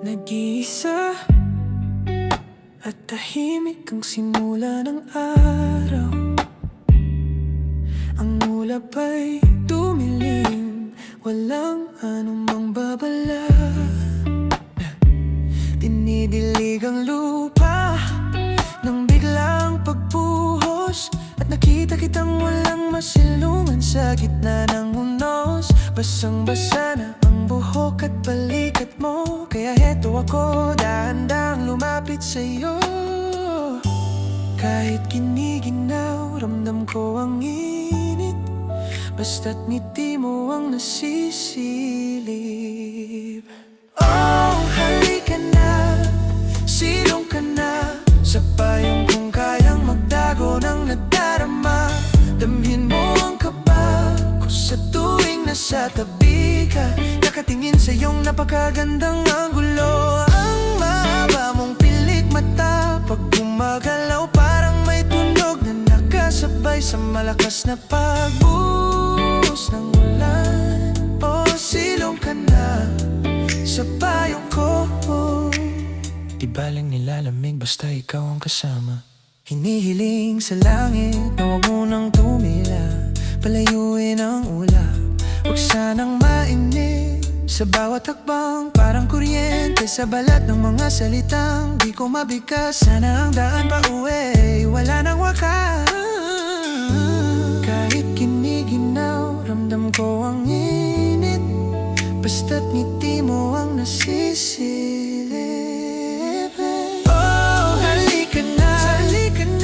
Nag-iisa at tahimik ang simula ng araw. Ang ulap ay dumilim, walang anumang babala. Dinidilig ang lupa nang biglang pagbuhos, at nakita kitang walang masilungan sa gitna ng unos. Basang-basa na ang buhok at balikat mo, kaya heto ako, dahan-dahang lumapit sa'yo. Kahit giniginaw, ramdam ko ang init, basta't ngiti mo ang nasisilip. Oh, halika na, silong ka na sa payong kung kayang magdago ng nadarama. Damhin mo ang kaba ko sa tuwing nasa tabi ka, nakatingin sa iyong napakagandang anggulo. Ang mahaba mong pilik mata, pag gumagalaw parang may tunog na nakasabay sa malakas na pagbuhos ng ulan. Oh, silong ka na sa payong ko. Di balang nilalamig basta ikaw ang kasama. Hinihiling sa langit na huwag mo nang tumila, palayuin ang ulap, huwag sanang mainip. Sa bawat hakbang parang kuryente sa balat ng mga salitang di ko mabigkas. Sana ang daan pa uwi, wala nang wakas. Kahit giniginaw, ramdam ko ang init, basta't ngiti mo ang nasisilip. Oh, halika na,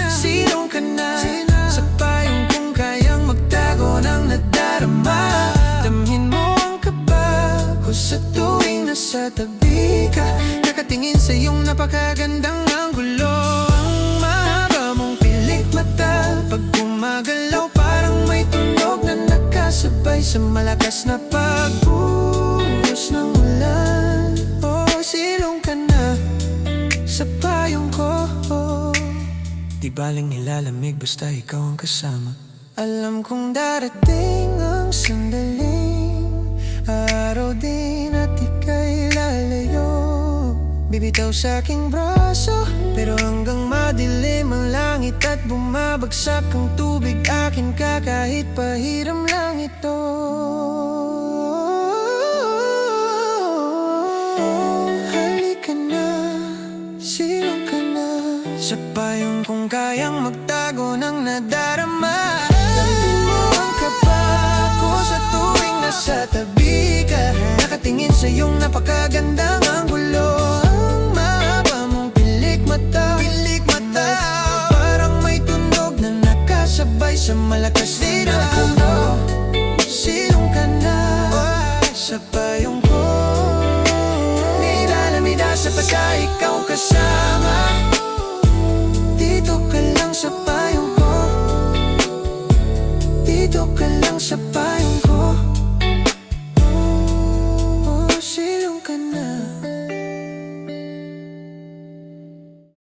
silong ka na sa payong kung kayang magtago ng nadarama. Damhin mo ang kaba ko sa tuwing nasa tabi ka, nakatingin sa iyong napakagandang anggulo. Ang mahaba mong pilik mata, pag gumagalaw parang may tunog na nakasabay sa malakas na pagbuhos ng ulan. Oh, silong ka na sa payong ko. Di baling nilalamig basta ikaw ang kasama. Alam kong darating ang sandaling araw din at ika'y lalayo. Bibitaw sa aking braso, pero hanggang madilim ang langit at bumabagsak ang tubig, akin ka kahit pahiram lang ito. Halika na, silong ka na sa payong kung kayang magtago ng nadarama. Damhin mo ang kaba ko sa tuwing nasa tabi ka, nakatingin sa iyong napakagandang anggulo. Ang mahaba mong pilik mata, parang may tunog na nakasabay sa malakas na pagbuhos. Silong ka na sa payong ko, nilalamida sa pagka ikaw kasama. Dito ka lang sa payong ko, dito ka lang sa payong ko.